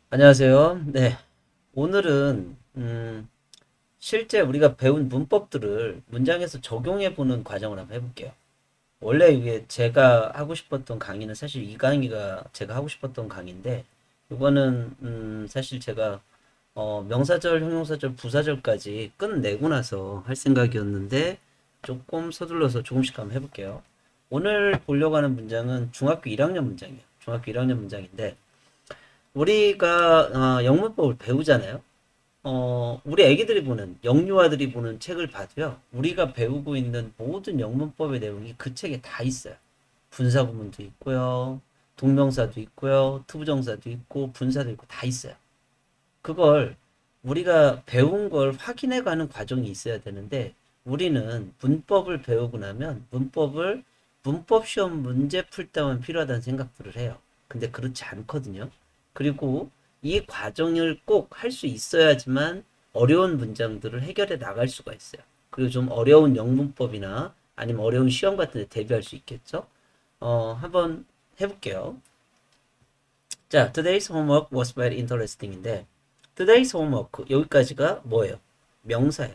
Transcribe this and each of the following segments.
안녕하세요. 네. 오늘은 실제 우리가 배운 문법들을 문장에서 적용해 보는 과정을 한번 해볼게요. 원래 이게 제가 하고 싶었던 강의는 사실 이 강의가 제가 하고 싶었던 강의인데 이거는 사실 제가 명사절, 형용사절, 부사절까지 끝내고 나서 할 생각이었는데 조금 서둘러서 조금씩 한번 해볼게요. 오늘 보려고 하는 문장은 중학교 1학년 문장이에요. 중학교 1학년 문장인데 우리가 영문법을 배우잖아요. 우리 애기들이 보는, 영유아들이 보는 책을 봐도요, 우리가 배우고 있는 모든 영문법의 내용이 그 책에 다 있어요. 분사구문도 있고요, 동명사도 있고요, 투부정사도 있고, 분사도 있고, 다 있어요. 그걸 우리가 배운 걸 확인해 가는 과정이 있어야 되는데, 우리는 문법을 배우고 나면 문법 시험 문제 풀 때만 필요하다는 생각들을 해요. 근데 그렇지 않거든요. 그리고 이 과정을 꼭 할 수 있어야지만 어려운 문장들을 해결해 나갈 수가 있어요. 그리고 좀 어려운 영문법이나 아니면 어려운 시험 같은 데 대비할 수 있겠죠? 한번 해볼게요. 자, today's homework was very interesting인데, today's homework, 여기까지가 뭐예요? 명사예요.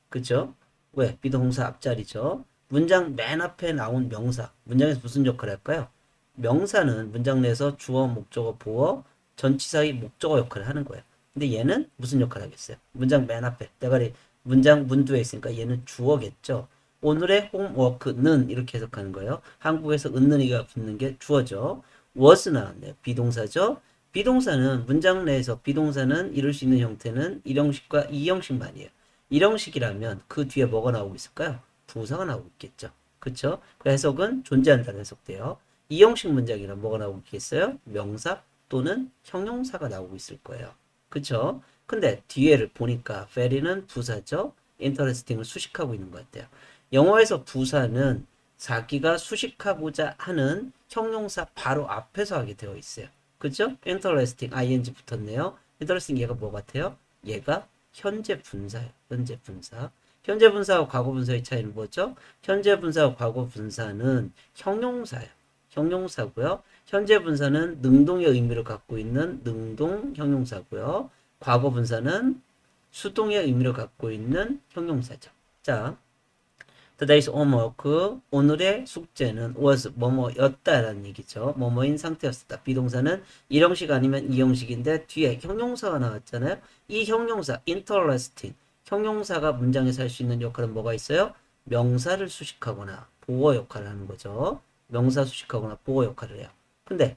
그죠? 왜? 비동사 앞자리죠. 문장 맨 앞에 나온 명사. 문장에서 무슨 역할을 할까요? 명사는 문장 내에서 주어, 목적어, 보어, 전치사의 목적어 역할을 하는 거예요. 근데 얘는 무슨 역할을 하겠어요? 문장 맨 앞에. 대가리 문장 문두에 있으니까 얘는 주어겠죠. 오늘의 홈워크는 이렇게 해석하는 거예요. 한국에서 은는이가 붙는 게 주어죠. was 나왔네요. 비동사죠. 비동사는 문장 내에서 비동사는 이룰 수 있는 형태는 1형식과 2형식만이에요. 1형식이라면 그 뒤에 뭐가 나오고 있을까요? 부사가 나오고 있겠죠. 그쵸? 그 해석은 존재한다는 해석돼요. 2형식 문장이란 뭐가 나오고 있겠어요? 명사 또는 형용사가 나오고 있을 거예요. 그쵸? 근데 뒤에를 보니까 very는 부사죠. interesting을 수식하고 있는 것 같아요. 영어에서 부사는 자기가 수식하고자 하는 형용사 바로 앞에서 하게 되어 있어요. 그죠? interesting, ing 붙었네요. interesting 얘가 뭐 같아요? 얘가 현재 분사예요. 현재 분사. 현재 분사와 과거 분사의 차이는 뭐죠? 현재 분사와 과거 분사는 형용사예요. 형용사고요. 현재 분사는 능동의 의미를 갖고 있는 능동 형용사고요. 과거 분사는 수동의 의미를 갖고 있는 형용사죠. 자, today's homework, 오늘의 숙제는 was 뭐뭐였다라는 얘기죠. 뭐뭐인 상태였다. 비동사는 1형식 아니면 2형식인데 뒤에 형용사가 나왔잖아요. 이 형용사 interesting 형용사가 문장에서 할 수 있는 역할은 뭐가 있어요? 명사를 수식하거나 보어 역할을 하는 거죠. 명사 수식하거나 보어 역할을 해요. 근데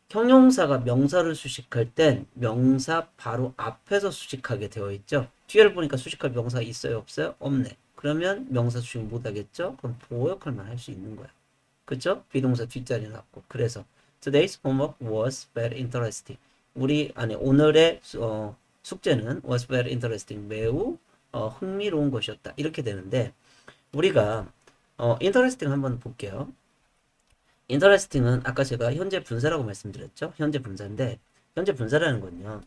형용사가 명사를 수식할 땐 명사 바로 앞에서 수식하게 되어 있죠. 뒤에를 보니까 수식할 명사 있어요, 없어요? 없네. 그러면 명사 수식 못 하겠죠? 그럼 보호 역할만 할 수 있는 거야. 그쵸? 비동사 뒷자리 놨고. 그래서 today's homework was very interesting. 오늘의 숙제는 was very interesting. 매우 흥미로운 것이었다. 이렇게 되는데 우리가 interesting 한번 볼게요. interesting은 아까 제가 현재 분사라고 말씀드렸죠. 현재 분사인데 현재 분사라는 건요.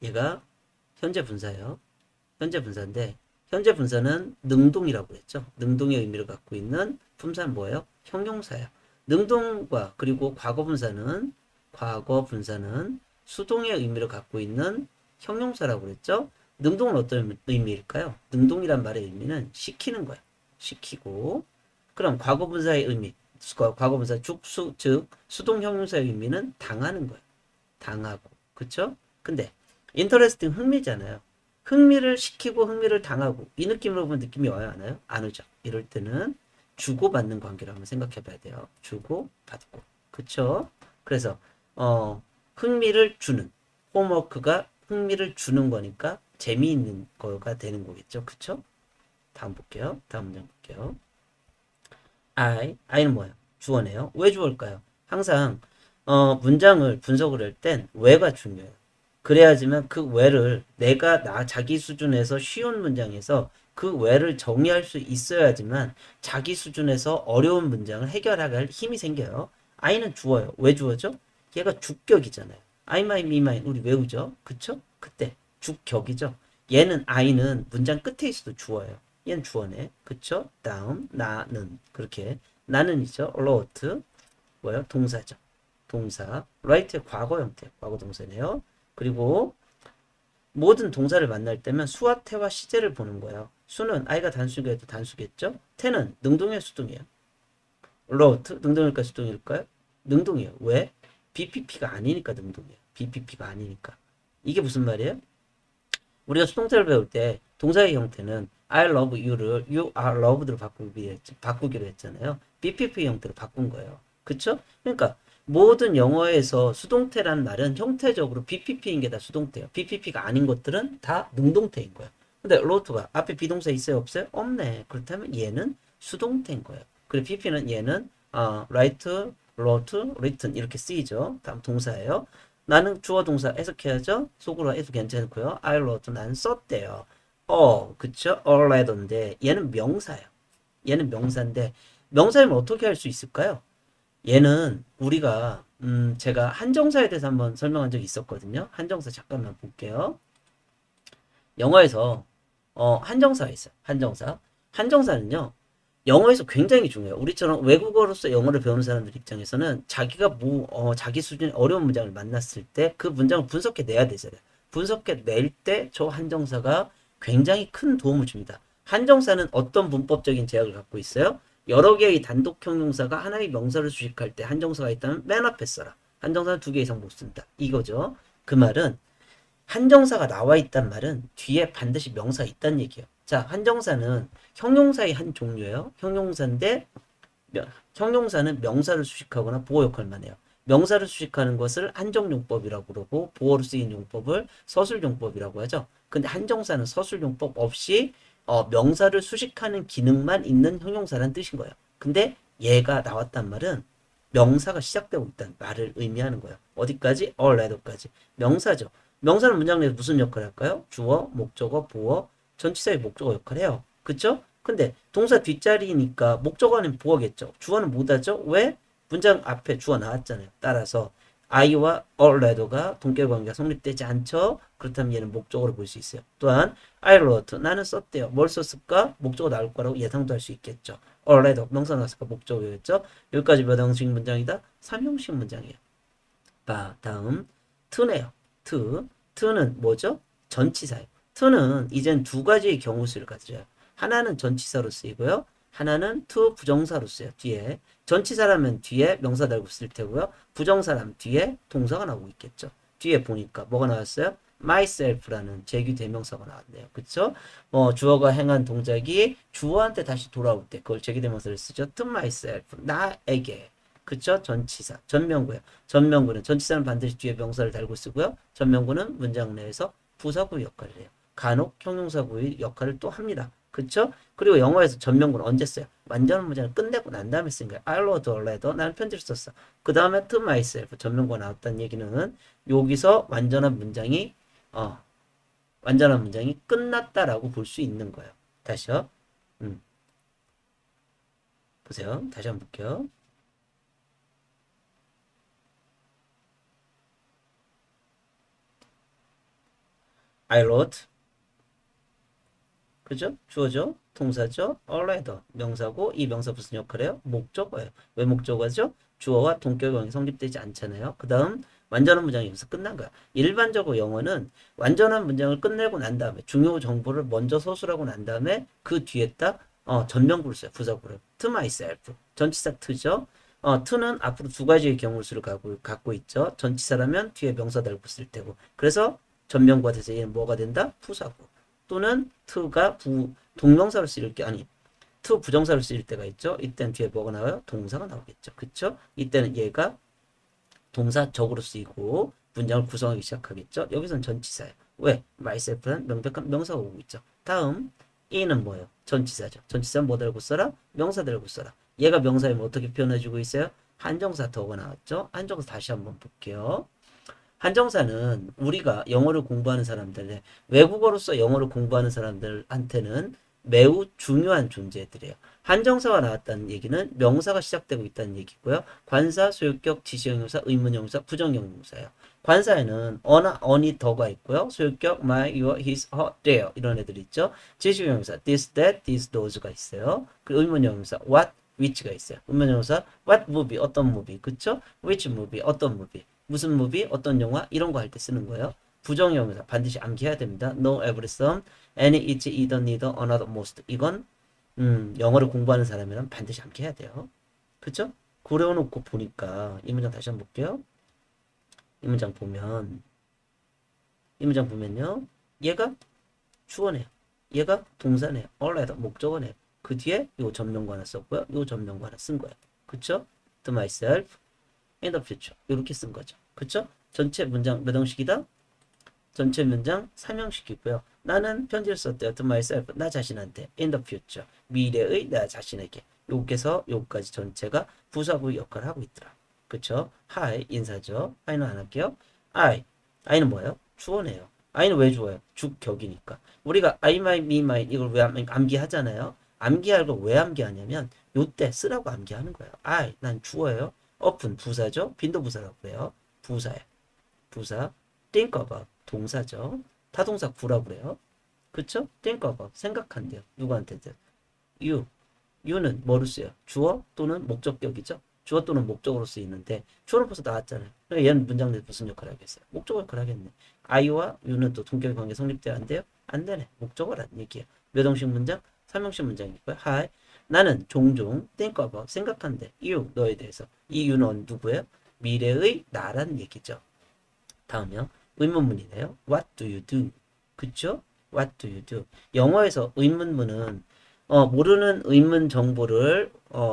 얘가 현재 분사예요. 현재 분사인데 현재 분사는 능동이라고 했죠. 능동의 의미를 갖고 있는 품사는 뭐예요? 형용사예요. 능동과 그리고 과거 분사는 수동의 의미를 갖고 있는 형용사라고 그랬죠. 능동은 어떤 의미일까요? 능동이란 말의 의미는 시키는 거예요. 시키고 그럼 과거분사의 의미 과거분사 즉 수동 형용사의 의미는 당하는 거예요. 당하고 그쵸? 근데 interesting 흥미잖아요. 흥미를 시키고 흥미를 당하고 이 느낌으로 보면 느낌이 와요 안 와요? 안 오죠. 이럴 때는 주고받는 관계를 한번 생각해 봐야 돼요. 주고받고 그쵸? 그래서 흥미를 주는 홈워크가 흥미를 주는 거니까 재미있는 거가 되는 거겠죠. 그쵸? 다음 볼게요. 다음 문장 볼게요. I는 뭐예요? 주어네요. 왜 주어일까요? 항상 문장을 분석을 할 땐 왜가 중요해요. 그래야지만 그 왜를 내가 자기 수준에서 쉬운 문장에서 그 왜를 정의할 수 있어야지만 자기 수준에서 어려운 문장을 해결할 힘이 생겨요. I는 주어요. 왜 주어죠? 얘가 주격이잖아요. I, my, me, mine 우리 외우죠? 그쵸? 그때 주격이죠. 얘는 I는 문장 끝에 있어도 주어예요. 얘는 주어네. 그쵸? 다음 나는 그렇게 나는이죠. wrote 뭐요? 동사죠. 동사. write의 과거 형태. 과거 동사네요. 그리고 모든 동사를 만날 때면 수와 태와 시제를 보는 거예요. 수는 I가 단수겠도 단수겠죠? 태는 능동이에요, 수동이에요? wrote 능동일까 수동일까요? 능동이에요. 왜? BPP가 아니니까 능동이에요. BPP가 아니니까. 이게 무슨 말이에요? 우리가 수동태를 배울 때 동사의 형태는 I love you를 you are loved로 바꾸기로 했잖아요. BPP 형태로 바꾼 거예요. 그쵸? 그러니까 모든 영어에서 수동태란 말은 형태적으로 BPP인 게 다 수동태예요. BPP가 아닌 것들은 다 능동태인 거예요. 근데 wrote가 앞에 비동사 있어요 없어요? 없네. 그렇다면 얘는 수동태인 거예요. 그리고 PP는 얘는 write, wrote, written 이렇게 쓰이죠. 다음 동사예요. 나는 주어 동사 해석해야죠. 속으로 해도 괜찮고요. I wrote 난 썼대요. 그쵸? already인데 얘는 명사예요. 얘는 명사인데 명사이면 어떻게 할 수 있을까요? 얘는 우리가 제가 한정사에 대해서 한번 설명한 적이 있었거든요. 한정사 잠깐만 볼게요. 영어에서 한정사가 있어요. 한정사. 한정사는요. 영어에서 굉장히 중요해요. 우리처럼 외국어로서 영어를 배우는 사람들 입장에서는 자기가 자기 수준의 어려운 문장을 만났을 때 그 문장을 분석해 내야 되잖아요. 분석해 낼 때 저 한정사가 굉장히 큰 도움을 줍니다. 한정사는 어떤 문법적인 제약을 갖고 있어요? 여러 개의 단독 형용사가 하나의 명사를 수식할 때 한정사가 있다면 맨 앞에 써라. 한정사는 두 개 이상 못 쓴다. 이거죠. 그 말은 한정사가 나와 있단 말은 뒤에 반드시 명사가 있다는 얘기예요. 자, 한정사는 형용사의 한 종류예요. 형용사인데 형용사는 명사를 수식하거나 보호 역할만 해요. 명사를 수식하는 것을 한정용법이라고 그러고 보호로 쓰인 용법을 서술용법이라고 하죠. 근데 한정사는 서술용법 없이 명사를 수식하는 기능만 있는 형용사라는 뜻인 거예요. 근데 얘가 나왔단 말은 명사가 시작되고 있다는 말을 의미하는 거예요. 어디까지? already까지. 명사죠. 명사는 문장 내에서 무슨 역할을 할까요? 주어, 목적어, 보어, 전치사의 목적어 역할을 해요. 그쵸? 근데 동사 뒷자리니까 목적어 아니면 보어겠죠. 주어는 못하죠? 왜? 문장 앞에 주어 나왔잖아요. 따라서 I와 already가 동결관계가 성립되지 않죠? 그렇다면 얘는 목적어로 볼 수 있어요. 또한 I wrote 나는 썼대요. 뭘 썼을까? 목적어 나올 거라고 예상도 할 수 있겠죠. already 명사 나왔을까? 목적어였죠. 여기까지 몇 형식 문장이다? 3형식 문장이에요. 다음 to네요. to는 뭐죠? 전치사예요. to는 이젠 두 가지의 경우수를 가져요. 하나는 전치사로 쓰이고요. 하나는 to 부정사로 써요. 뒤에 전치사라면 뒤에 명사 달고 쓸 테고요. 부정사라면 뒤에 동사가 나오고 있겠죠. 뒤에 보니까 뭐가 나왔어요? myself라는 제규 대명사가 나왔네요. 그쵸? 주어가 행한 동작이 주어한테 다시 돌아올 때 그걸 제규 대명사를 쓰죠. to myself 나에게. 그쵸? 전치사. 전명구예요. 전명구는 전치사는 반드시 뒤에 명사를 달고 쓰고요. 전명구는 문장 내에서 부사구 역할을 해요. 간혹 형용사구의 역할을 또 합니다. 그쵸? 그리고 영어에서 전명구는 언제 써요? 완전한 문장을 끝내고 난 다음에 쓴 거예요. I wrote a letter. 나는 편지를 썼어. 그 다음에 to myself. 전명구가 나왔다는 얘기는 여기서 완전한 문장이 끝났다라고 볼 수 있는 거예요. 다시요. 보세요. 다시 한번 볼게요. I wrote. 그죠? 주어죠? 동사죠? already. 명사고 이 명사 무슨 역할이에요? 목적어예요. 왜 목적어죠? 주어와 동격어가 성립되지 않잖아요. 그 다음 완전한 문장이 여기서 끝난 거야. 일반적으로 영어는 완전한 문장을 끝내고 난 다음에 중요 정보를 먼저 서술하고 난 다음에 그 뒤에다 전명구를 써요. 부사구를. to myself. 전치사 to죠. to는 앞으로 두 가지의 경우수를 갖고 있죠. 전치사라면 뒤에 명사 달고 쓸 테고. 그래서 전명구가 돼서 얘는 뭐가 된다? 부사구. 또는 to가 동명사로 쓰일 게 아니 to 부정사로 쓰일 때가 있죠. 이때는 뒤에 뭐가 나와요? 동사가 나오겠죠. 그쵸? 이때는 얘가 동사적으로 쓰이고 문장을 구성하기 시작하겠죠. 여기서는 전치사예요. 왜? myself는 명백한 명사가 오고 있죠. 다음 이는 뭐예요? 전치사죠. 전치사는 뭐 달고 써라? 명사 달고 써라. 얘가 명사이면 어떻게 표현해주고 있어요? 한정사 더가 나왔죠. 한정사 다시 한번 볼게요. 한정사는 우리가 영어를 공부하는 사람들, 외국어로서 영어를 공부하는 사람들한테는 매우 중요한 존재들이에요. 한정사가 나왔다는 얘기는 명사가 시작되고 있다는 얘기고요. 관사, 소유격, 지시형용사, 의문형용사, 부정형용사예요. 관사에는 어나, 어니, 더가 있고요. 소유격, my, your, his, her, their 이런 애들이 있죠. 지시형용사, this, that, these, those가 있어요. 그리고 의문형용사, what, which가 있어요. 의문형용사, what movie, 어떤 movie, 그쵸? which movie, 어떤 movie. 무슨 무비, 어떤 영화 이런 거 할 때 쓰는 거예요. 부정형용사 반드시 암기해야 됩니다. No, every, some, any, each, either, neither, another, most. 이건 영어를 공부하는 사람이라면 반드시 암기해야 돼요. 그쵸? 그려놓고 보니까 이 문장 다시 한번 볼게요. 이 문장 보면 이 문장 보면요. 얘가 주어네요. 얘가 동사네요. already 목적어네요. 그 뒤에 요 전명구 하나 썼고요. 요 전명구 하나 쓴 거예요. 그쵸? To myself in the future. 이렇게 쓴 거죠. 그쵸? 전체 문장 몇 형식이다? 전체 문장 3형식이고요. 나는 편지를 썼대요. To myself. 나 자신한테. In the future. 미래의 나 자신에게. 여기서 여기까지 전체가 부사부 역할을 하고 있더라. 그쵸? Hi 인사죠. I는 안 할게요. I는 뭐예요? 주어네요. I는 왜 주어요? 주격이니까. 우리가 I, my, me, mine 이걸 왜 암기하잖아요. 암기할 걸 왜 암기하냐면 요때 쓰라고 암기하는 거예요. 난 주어예요. often 부사죠. 빈도부사라고 그래요. 부사예요. 부사. think about 동사죠. 타동사 구라고 그래요. 그쵸? think about 생각한대요. 누구한테든. you. you는 뭐로 쓰여요? 주어 또는 목적격이죠. 주어 또는 목적으로 쓰이는데 주어는 벌써 나왔잖아요. 그러니까 얘는 문장 내에서 무슨 역할을 하겠어요? 목적 역할을 하겠네. I와 you는 또 동격 관계 성립돼야 안 돼요? 안 되네. 목적어란 얘기예요. 몇 형식 문장? 3형식 문장이고요. Hi. 나는 종종 think about 생각한대. you 너에 대해서. 이 you는 누구예요? 미래의 나란 얘기죠. 다음이요. 의문문이네요. What do you do? 그쵸? What do you do? 영어에서 의문문은 모르는 의문 정보를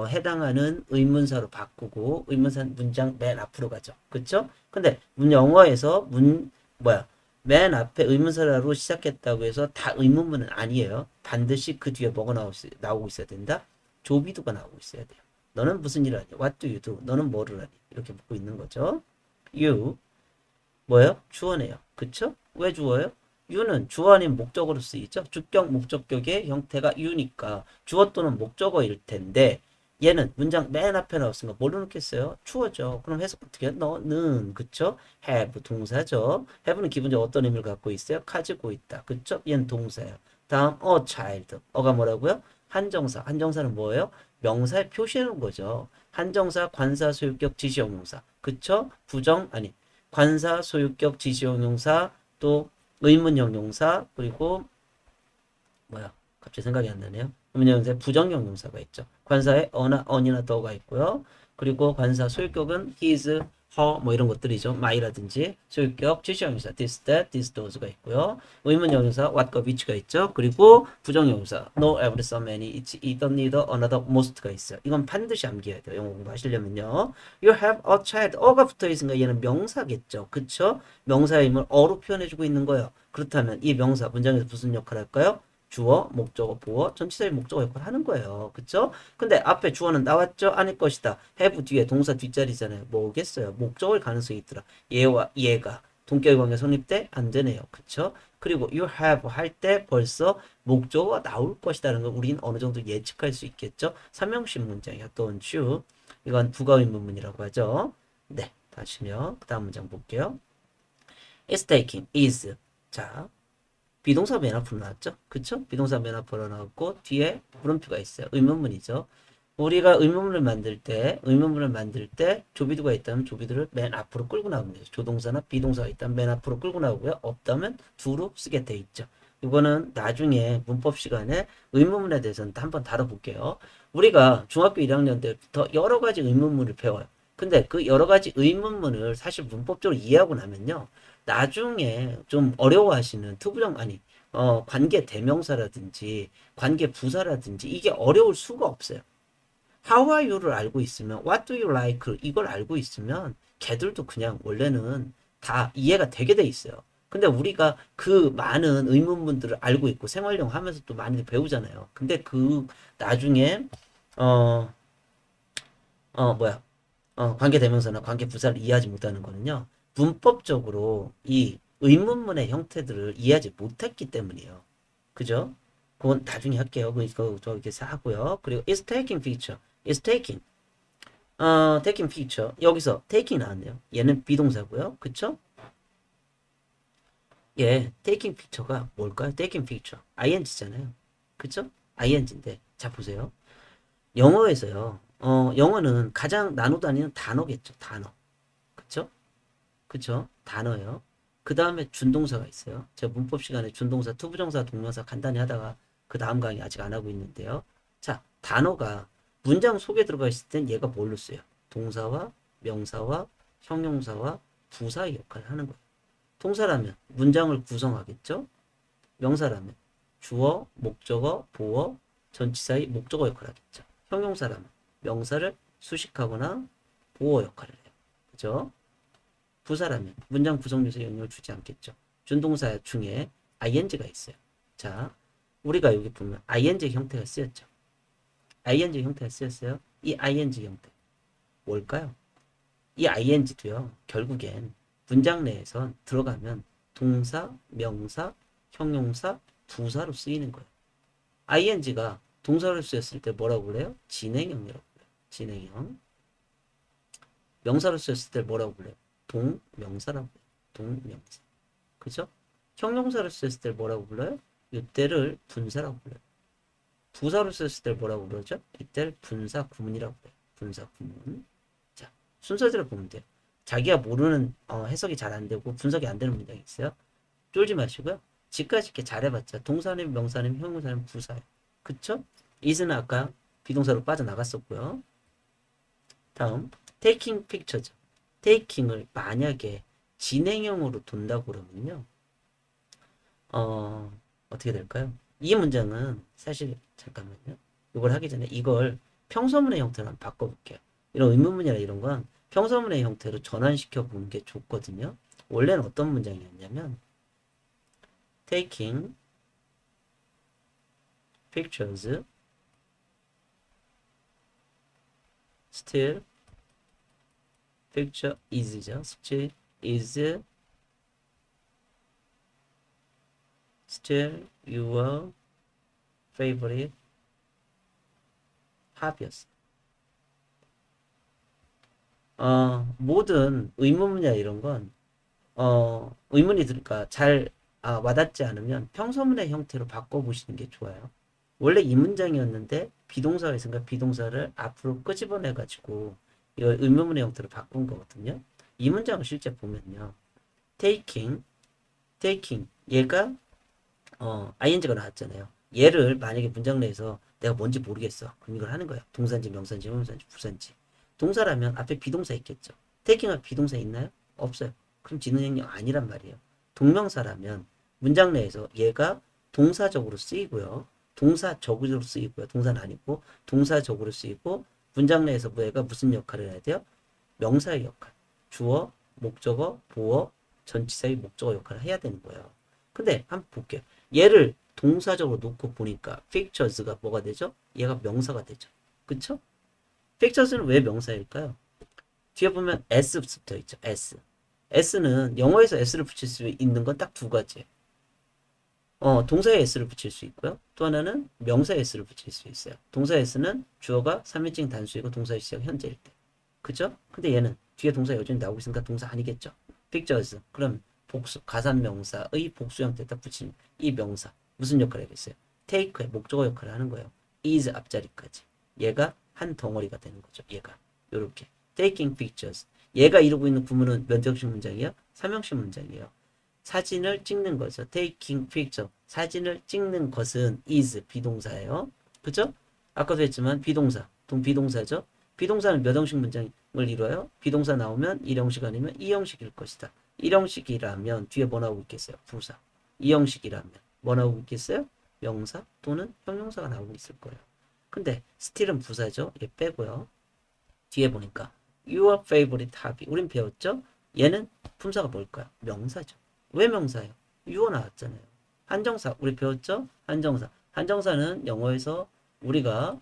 해당하는 의문사로 바꾸고 의문사 문장 맨 앞으로 가죠. 그쵸? 근데 영어에서 맨 앞에 의문사로 시작했다고 해서 다 의문문은 아니에요. 반드시 그 뒤에 뭐가 나오고 있어야 된다? 조비두가 나오고 있어야 돼요. 너는 무슨 일을 하니? What do you do? 너는 뭐를 하니? 이렇게 묻고 있는 거죠. You 뭐예요? 주어네요. 그쵸? 왜 주어요? you는 주어 아닌 목적어로 쓰이죠. 주격 목적격의 형태가 you니까 주어 또는 목적어일 텐데 얘는 문장 맨 앞에 나왔으니까 뭘로 넣겠어요? 주어죠. 그럼 해석 어떻게 해요? 너는 그쵸? have 동사죠. have는 기본적으로 어떤 의미를 갖고 있어요? 가지고 있다. 그쵸? 얘는 동사예요. 다음 a child. 어가 뭐라고요? 한정사. 한정사는 뭐예요? 명사에 표시해 놓은 거죠. 한정사, 관사, 소유격, 지시형용사. 그쵸? 부정 아니 관사, 소유격, 지시형용사, 또 의문형용사, 그리고 갑자기 생각이 안 나네요. 의문형용사에 부정형용사가 있죠. 관사에 어나, 언이나 더가 있고요. 그리고 관사 소유격은 his, her 이런 것들이죠. my라든지 소유격, 지시형용사 this, that, this, those가 있고요. 의문형용사 what과 which가 있죠. 그리고 부정형용사 no, every, some, any, each, either, neither, another, most가 있어요. 이건 반드시 암기해야 돼요. 영어 공부하시려면요. You have a child. 어가 붙어 있으니까 얘는 명사겠죠. 그쵸? 명사의 힘을 어로 표현해주고 있는 거예요. 그렇다면 이 명사 문장에서 무슨 역할을 할까요? 주어, 목적어, 보어, 전치사의 목적어 역할을 하는 거예요. 그쵸? 근데 앞에 주어는 나왔죠? 아닐 것이다. have 뒤에 동사 뒷자리잖아요. 뭐겠어요? 목적어일 가능성이 있더라. 얘와 얘가 동격의 관계 성립돼? 안 되네요. 그쵸? 그리고 you have 할 때 벌써 목적어가 나올 것이라는 걸 우리는 어느 정도 예측할 수 있겠죠? 삼형식 문장이야. don't you. 이건 부가의문문이라고 하죠. 네. 다시요. 그 다음 문장 볼게요. is taking, is. 자, 비동사 맨 앞으로 나왔죠? 그쵸? 비동사 맨 앞으로 나왔고 뒤에 물음표가 있어요. 의문문이죠. 우리가 의문문을 만들 때 조비두가 있다면 조비두를 맨 앞으로 끌고 나옵니다. 조동사나 비동사가 있다면 맨 앞으로 끌고 나오고요. 없다면 두로 쓰게 돼 있죠. 이거는 나중에 문법 시간에 의문문에 대해서는 한번 다뤄볼게요. 우리가 중학교 1학년 때부터 여러 가지 의문문을 배워요. 근데 그 여러 가지 의문문을 사실 문법적으로 이해하고 나면요. 나중에 좀 어려워하시는 관계 대명사라든지 관계 부사라든지 이게 어려울 수가 없어요. How are you를 알고 있으면 What do you like 이걸 알고 있으면 걔들도 그냥 원래는 다 이해가 되게 돼 있어요. 근데 우리가 그 많은 의문문들을 알고 있고 생활용 하면서 또 많이 배우잖아요. 근데 그 나중에 어, 관계 대명사나 관계 부사를 이해하지 못하는 거는요. 문법적으로 이 의문문의 형태들을 이해하지 못했기 때문이에요. 그죠? 그건 나중에 할게요. 그거 저 이렇게 하고요. 그리고 is taking picture. is taking. taking picture. 여기서 taking 나왔네요. 얘는 비동사고요. 그쵸? 예, taking picture가 뭘까요? taking picture. ing잖아요. 그쵸? ing인데. 자, 보세요. 영어에서요. 영어는 가장 나눠 다니는 단어겠죠. 단어. 그쵸? 그쵸? 단어요. 그 다음에 준동사가 있어요. 제가 문법 시간에 준동사, 투부정사, 동명사 간단히 하다가 그 다음 강의 아직 안 하고 있는데요. 자, 단어가 문장 속에 들어가 있을 땐 얘가 뭘로 쓰여? 동사와 명사와 형용사와 부사의 역할을 하는 거예요. 동사라면 문장을 구성하겠죠? 명사라면 주어, 목적어, 보어, 전치사의 목적어 역할을 하겠죠. 형용사라면 명사를 수식하거나 보어 역할을 해요. 그죠? 부사라면 문장 구성 요소에 영향을 주지 않겠죠. 준동사 중에 ing가 있어요. 자, 우리가 여기 보면 ing 형태가 쓰였죠. ing 형태가 쓰였어요. 이 ing 형태 뭘까요? 이 ing도요. 결국엔 문장 내에선 들어가면 동사, 명사, 형용사, 부사로 쓰이는 거예요. ing가 동사로 쓰였을 때 뭐라고 그래요? 진행형이라고 그래요. 진행형. 명사로 쓰였을 때 뭐라고 그래요? 동명사라고 해요. 동명사. 그죠? 형용사로 쓰였을 때 뭐라고 불러요? 이때를 분사라고 불러요. 부사로 쓰였을 때 뭐라고 그러죠? 이때를 분사 구문이라고 해요. 분사 구문. 자, 순서대로 보면 돼요. 자기가 모르는 해석이 잘 안 되고 분석이 안 되는 문장이 있어요. 쫄지 마시고요. 지금까지 이렇게 잘해봤자 동사님, 명사님, 형용사님, 부사예요. 그쵸? is는 아까 비동사로 빠져나갔었고요. 다음 taking pictures. taking을 만약에 진행형으로 둔다고 그러면요. 어떻게 될까요? 이 문장은 사실 잠깐만요. 이걸 하기 전에 이걸 평서문의 형태로 한번 바꿔볼게요. 이런 의문문이나 이런 건 평서문의 형태로 전환시켜 보는 게 좋거든요. 원래는 어떤 문장이었냐면 taking pictures still picture is죠. still is still your favorite hobby였어. 모든 의문문이나 이런 건 의문이 들으니까 잘 와닿지 않으면 평서문의 형태로 바꿔보시는 게 좋아요. 원래 이 문장이었는데 비동사가 있으니까 비동사를 앞으로 끄집어내 가지고 이걸 의문문의 형태로 바꾼 거거든요. 이 문장을 실제 보면요. taking 얘가 ing가 나왔잖아요. 얘를 만약에 문장 내에서 내가 뭔지 모르겠어. 그럼 이걸 하는 거야. 동사인지 명사인지 형용사인지 부사인지. 동사라면 앞에 비동사 있겠죠. taking 앞에 비동사 있나요? 없어요. 그럼 지능형이 아니란 말이에요. 동명사라면 문장 내에서 얘가 동사적으로 쓰이고요. 동사적으로 쓰이고요. 동사는 아니고 동사적으로 쓰이고 문장 내에서 얘가 무슨 역할을 해야 돼요? 명사의 역할. 주어, 목적어, 보어, 전치사의 목적어 역할을 해야 되는 거예요. 근데 한번 볼게요. 얘를 동사적으로 놓고 보니까 pictures가 뭐가 되죠? 얘가 명사가 되죠. 그쵸? pictures는 왜 명사일까요? 뒤에 보면 s 붙어 있죠. s. s는 영어에서 s를 붙일 수 있는 건 딱 두 가지. 동사에 s를 붙일 수 있고요. 또 하나는 명사에 s를 붙일 수 있어요. 동사 s는 주어가 3인칭 단수이고 동사의 시작 현재일 때. 그죠? 근데 얘는 뒤에 동사 여전히 나오고 있으니까 동사 아니겠죠? pictures. 그럼 복수, 가산명사의 복수 형태에다 붙이는 이 명사. 무슨 역할을 하겠어요? take의 목적어 역할을 하는 거예요. is 앞자리까지. 얘가 한 덩어리가 되는 거죠. 얘가. 요렇게. taking pictures. 얘가 이루고 있는 구문은 몇 형식 문장이에요? 3형식 문장이에요. 사진을 찍는 거죠. taking picture. 사진을 찍는 것은 is 비동사예요. 그죠? 아까도 했지만 비동사. 비동사죠. 비동사는 몇 형식 문장을 이루어요? 비동사 나오면 1형식 아니면 2형식일 것이다. 1형식이라면 뒤에 뭐 나오고 있겠어요? 부사. 2형식이라면 뭐 나오고 있겠어요? 명사 또는 형용사가 나오고 있을 거예요. 근데 still은 부사죠. 얘 빼고요. 뒤에 보니까 your favorite hobby. 우린 배웠죠? 얘는 품사가 뭘까요? 명사죠. 왜 명사예요? your 나왔잖아요. 한정사. 우리 배웠죠? 한정사. 한정사는 영어에서 우리가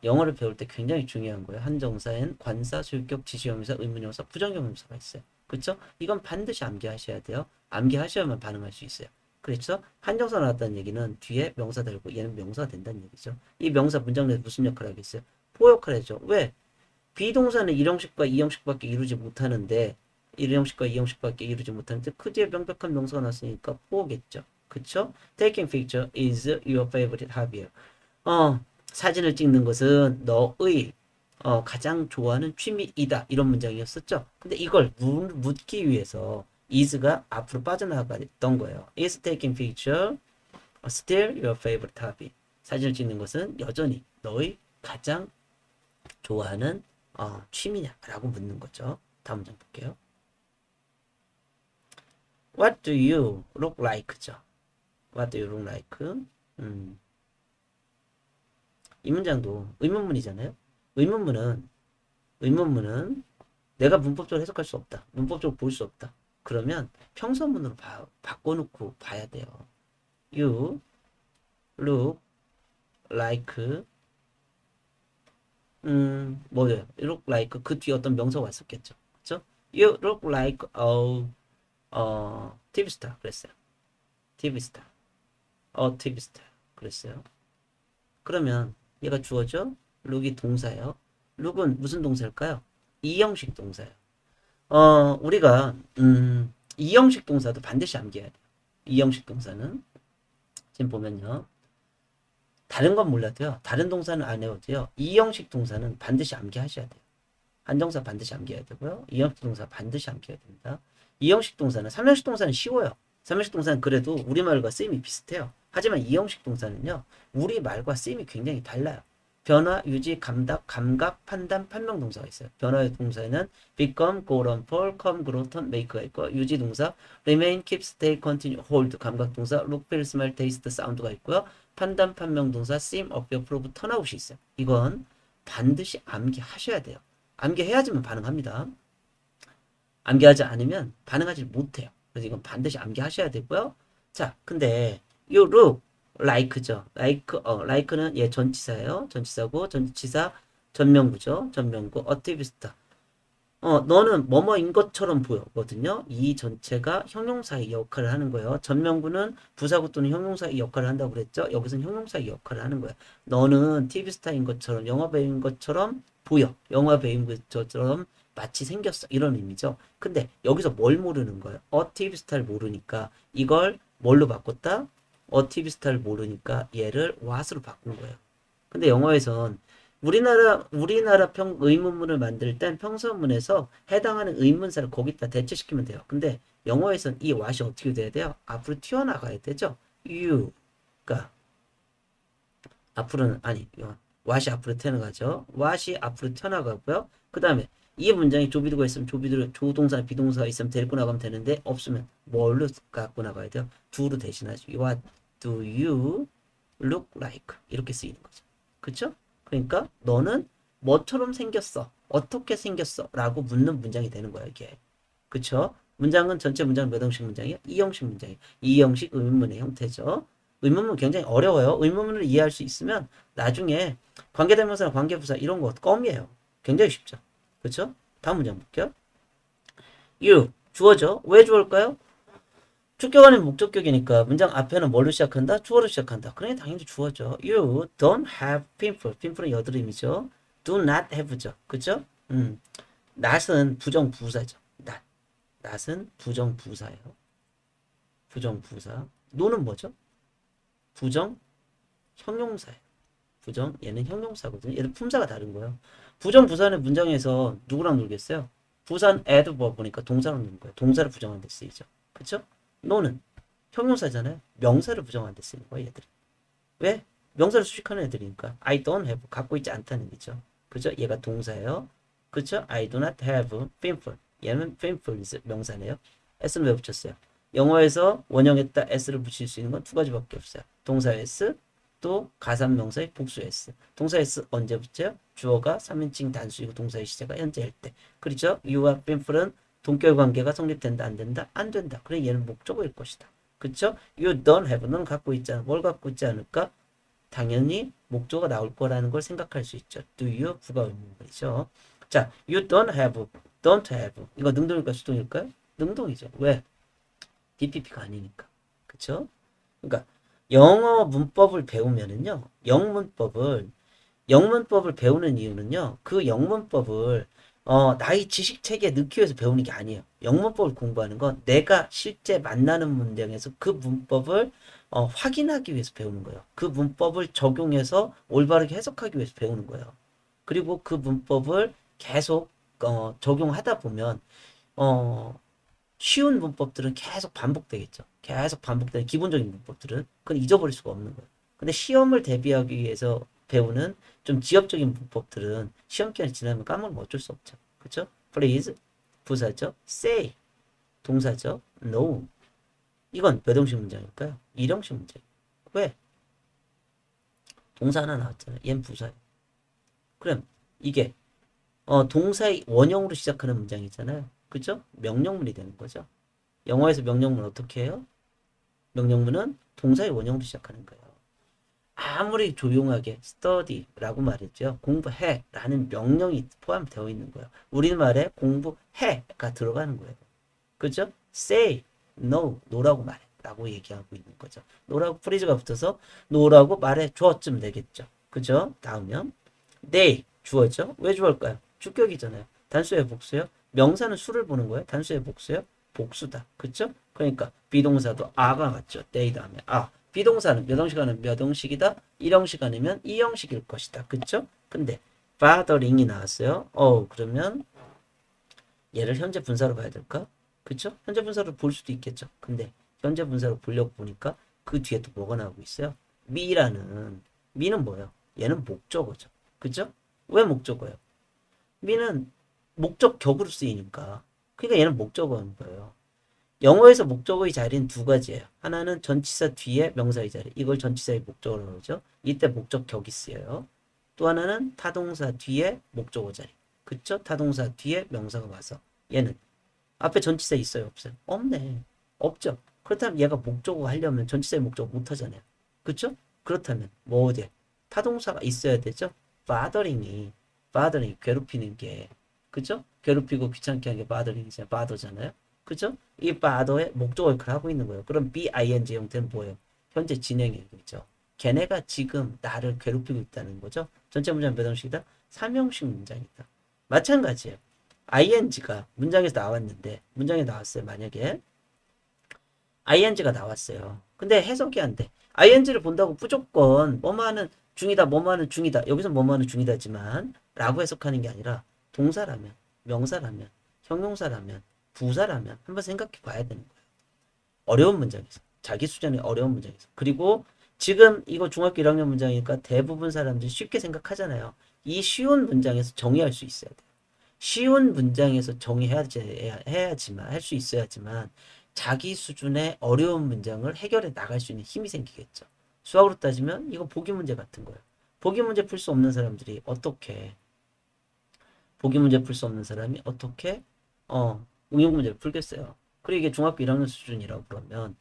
영어를 배울 때 굉장히 중요한 거예요. 한정사엔 관사, 소유격, 지시형용사, 의문형사, 부정형용사가 있어요. 그렇죠? 이건 반드시 암기하셔야 돼요. 암기하셔야만 반응할 수 있어요. 그렇죠? 한정사 나왔다는 얘기는 뒤에 명사 달고 얘는 명사가 된다는 얘기죠. 이 명사 문장 내에서 무슨 역할을 하겠어요? 보호 역할을 하죠. 왜? 비동사는 1형식과 2형식밖에 이루지 못하는데 1형식과 2형식밖에 이루지 못하는데 그 뒤에 명백한 명사가 나왔으니까 보호겠죠. 그쵸? Taking picture is your favorite hobby. 사진을 찍는 것은 너의 가장 좋아하는 취미이다. 이런 문장이었었죠. 근데 이걸 묻기 위해서 is가 앞으로 빠져나갔던 거예요. is taking picture still your favorite hobby. 사진을 찍는 것은 여전히 너의 가장 좋아하는 취미냐라고 묻는 거죠. 다음 문장 볼게요. What do you look like죠. What do you look like? 이 문장도 의문문이잖아요. 의문문은 내가 문법적으로 해석할 수 없다. 문법적으로 볼 수 없다. 그러면 평서문으로 바꿔놓고 봐야 돼요. You look like 뭐예요? look like 그 뒤에 어떤 명사가 왔었겠죠. 그렇죠? You look like TV star 그랬어요. TV star. TV star 그랬어요. 그러면 얘가 주어죠? look이 동사예요. look은 무슨 동사일까요? 이형식 동사예요. 우리가 이형식 동사도 반드시 암기해야 돼요. 이형식 동사는 지금 보면요. 다른 건 몰라도요. 다른 동사는 안 해도요. 이형식 동사는 반드시 암기하셔야 돼요. 한정사 반드시 암기해야 되고요. 이형식 동사 반드시 암기해야 됩니다. 이형식 동사는 삼형식 동사는 쉬워요. 삼형식 동사는 그래도 우리말과 쓰임이 비슷해요. 하지만 이형식 동사는요. 우리말과 쓰임이 굉장히 달라요. 변화, 유지, 감각, 판단, 판명 동사가 있어요. 변화의 동사에는 become, go on, fall, come, grow, turn, make가 있고 유지 동사 remain, keep, stay, continue, hold 감각 동사 look, feel, smell, taste, sound가 있고요. 판단, 판명 동사 seem, appear, prove, turn out이 있어요. 이건 반드시 암기하셔야 돼요. 암기해야지만 반응합니다. 암기하지 않으면 반응하지 못해요. 그래서 이건 반드시 암기하셔야 되고요. 자, 근데 you look like죠. like는 얘 전치사예요. 전치사고 전치사 전명구죠. 전명구 activist. 너는 뭐뭐인 것처럼 보여거든요. 이 전체가 형용사의 역할을 하는 거예요. 전명구는 부사구 또는 형용사의 역할을 한다고 그랬죠. 여기서는 형용사의 역할을 하는 거예요. 너는 TV 스타인 것처럼 영화 배우인 것처럼 보여. 영화 배우인 것처럼 마치 생겼어. 이런 의미죠. 근데 여기서 뭘 모르는 거예요? TV 스타를 모르니까 이걸 뭘로 바꿨다? TV 스타를 모르니까 얘를 what으로 바꾼 거예요. 근데 영어에선 우리나라 의문문을 만들 땐 평서문에서 해당하는 의문사를 거기다 대체시키면 돼요. 근데 영어에선 이 what이 어떻게 돼야 돼요? 앞으로 튀어나가야 되죠. you가 앞으로는 아니 what이 앞으로 튀어나가죠. what이 앞으로 튀어나가고요. 그 다음에 이 문장이 조비두가 있으면 조동사 비동사가 있으면 데리고 나가면 되는데 없으면 뭘로 갖고 나가야 돼요? do로 대신하죠. What do you look like? 이렇게 쓰이는 거죠. 그쵸? 그러니까 너는 뭐처럼 생겼어? 어떻게 생겼어? 라고 묻는 문장이 되는 거야 이게. 그쵸? 문장은 전체 문장은 몇 형식 문장이에요? 2형식 문장이에요. 2형식 의문문의 형태죠. 의문문 굉장히 어려워요. 의문문을 이해할 수 있으면 나중에 관계대명사나 관계부사 이런 거 껌이에요. 굉장히 쉽죠. 그쵸? 다음 문장 볼게요. you 주어죠. 왜 주어일까요? 주격하는 목적격이니까 문장 앞에는 뭘로 시작한다? 주어로 시작한다. 그러니 당연히 주어죠. You don't have pimple. pimple은 여드름이죠. Do not have죠. 그죠? not은 부정부사죠. not은 부정부사예요. 부정부사. no는 뭐죠? 부정 형용사예요. 얘는 형용사거든요. 얘는 품사가 다른 거예요. 부정부사는 문장에서 누구랑 놀겠어요? 부산 adverb니까 동사랑 노는 거예요. 동사를 부정한 데 쓰이죠. 그쵸? no는 형용사잖아요. 명사를 부정한 데 쓰는 거예요, 얘들은. 왜? 명사를 수식하는 애들이니까. I don't have, 갖고 있지 않다는 얘기죠. 그죠? 얘가 동사예요. 그쵸? I do not have pimple. 얘는 pimple 명사네요. s는 왜 붙였어요? 영어에서 원형에다 s를 붙일 수 있는 건 두 가지밖에 없어요. 동사 s, 또 가산명사의 복수 s. 동사 s 언제 붙여요? 주어가 3인칭 단수이고 동사의 시제가 현재일 때. 그렇죠? you와 pimple은 동격 관계가 성립된다 안 된다? 안 된다. 그래 얘는 목적어일 것이다. 그쵸? You don't have. 넌 갖고 있지 않아. 뭘 갖고 있지 않을까? 당연히 목적어가 나올 거라는 걸 생각할 수 있죠. Do you? 부가 의문문이죠. 자, you don't have. don't have. 이거 능동일까요? 수동일까요? 능동이죠. 왜? DPP가 아니니까. 그쵸? 그러니까 영어 문법을 배우면은요. 영문법을 배우는 이유는요. 그 영문법을 나의 지식 체계에 넣기 위해서 배우는 게 아니에요. 영문법을 공부하는 건 내가 실제 만나는 문장에서 그 문법을 확인하기 위해서 배우는 거예요. 그 문법을 적용해서 올바르게 해석하기 위해서 배우는 거예요. 그리고 그 문법을 계속 적용하다 보면 어, 쉬운 문법들은 계속 반복되겠죠. 계속 반복되는 기본적인 문법들은 그건 잊어버릴 수가 없는 거예요. 근데 시험을 대비하기 위해서 배우는 좀 지엽적인 문법들은 시험 기간이 지나면 까먹으면 어쩔 수 없죠. 그렇죠? Please 부사죠. Say 동사죠. No 이건 몇 형식 문장일까요? 1형식 문장. 왜? 동사 하나 나왔잖아요. 얜 부사예요. 그럼 이게 동사의 원형으로 시작하는 문장이잖아요. 그죠? 명령문이 되는 거죠. 영어에서 명령문 어떻게 해요? 명령문은 동사의 원형으로 시작하는 거예요. 아무리 조용하게 study라고 말했죠. 공부해 라는 명령이 포함되어 있는 거예요. 우리말에 공부해가 들어가는 거예요. 그죠? say, no, no라고 말해 라고 얘기하고 있는 거죠. no라고 프리즈가 붙어서 no라고 말해 주어쯤 되겠죠. 그죠? 다음은 they, 주어죠. 왜 주어일까요? 주격이잖아요. 단수예요, 복수예요? 명사는 수를 보는 거예요. 단수예요, 복수예요? 복수다. 그쵸? 그러니까 비동사도 아가 같죠. they 다음에 아. 비동사는 몇 형식하는 몇 형식이다? 1형식 아니면 2형식일 것이다. 그쵸? 근데 bothering이 나왔어요. 그러면 얘를 현재 분사로 봐야 될까? 그쵸? 현재 분사로 볼 수도 있겠죠. 근데 현재 분사로 보려고 보니까 그 뒤에 또 뭐가 나오고 있어요? 미는 뭐예요? 얘는 목적어죠. 그죠? 왜 목적어예요? 미는 목적 격으로 쓰이니까. 그러니까 얘는 목적어인 거예요. 영어에서 목적어의 자리는 두 가지예요. 하나는 전치사 뒤에 명사의 자리. 이걸 전치사의 목적어라고 그러죠. 이때 목적 격이 쓰여요. 또 하나는 타동사 뒤에 목적어 자리. 그쵸? 타동사 뒤에 명사가 와서. 얘는 앞에 전치사 있어요? 없어요? 없네. 없죠. 그렇다면 얘가 목적어 하려면 전치사의 목적어 못 하잖아요. 그쵸? 그렇다면 뭐 어디에? 타동사가 있어야 되죠. bothering이 괴롭히는 게 그죠? 괴롭히고 귀찮게 하는 게 bothering이잖아요. bother잖아요. 그죠? 이 bother의 목적어 역할을 하고 있는 거예요. 그럼 BING 형태는 뭐예요? 현재 진행형이죠. 그죠? 걔네가 지금 나를 괴롭히고 있다는 거죠. 전체 문장 몇 형식이다? 3형식 문장이다. 마찬가지예요. ing가 문장에서 나왔는데 문장에 나왔어요. 만약에 ing가 나왔어요. 근데 해석이 안 돼. ing를 본다고 무조건 뭐뭐하는 중이다, 뭐뭐하는 중이다. 여기서 뭐뭐하는 중이다지만 라고 해석하는 게 아니라 동사라면, 명사라면, 형용사라면, 부사라면 한번 생각해 봐야 되는 거예요. 어려운 문장에서. 자기 수준의 어려운 문장에서. 그리고 지금 이거 중학교 1학년 문장이니까 대부분 사람들이 쉽게 생각하잖아요. 이 쉬운 문장에서 정의할 수 있어야 돼요. 쉬운 문장에서 정의해야지만 할 수 있어야지만 자기 수준의 어려운 문장을 해결해 나갈 수 있는 힘이 생기겠죠. 수학으로 따지면 이거 보기 문제 같은 거예요. 보기 문제 풀 수 없는 사람들이 어떻게 보기 문제 풀 수 없는 사람이 어떻게 응용 문제를 풀겠어요. 그리고 이게 중학교 1학년 수준이라고 그러면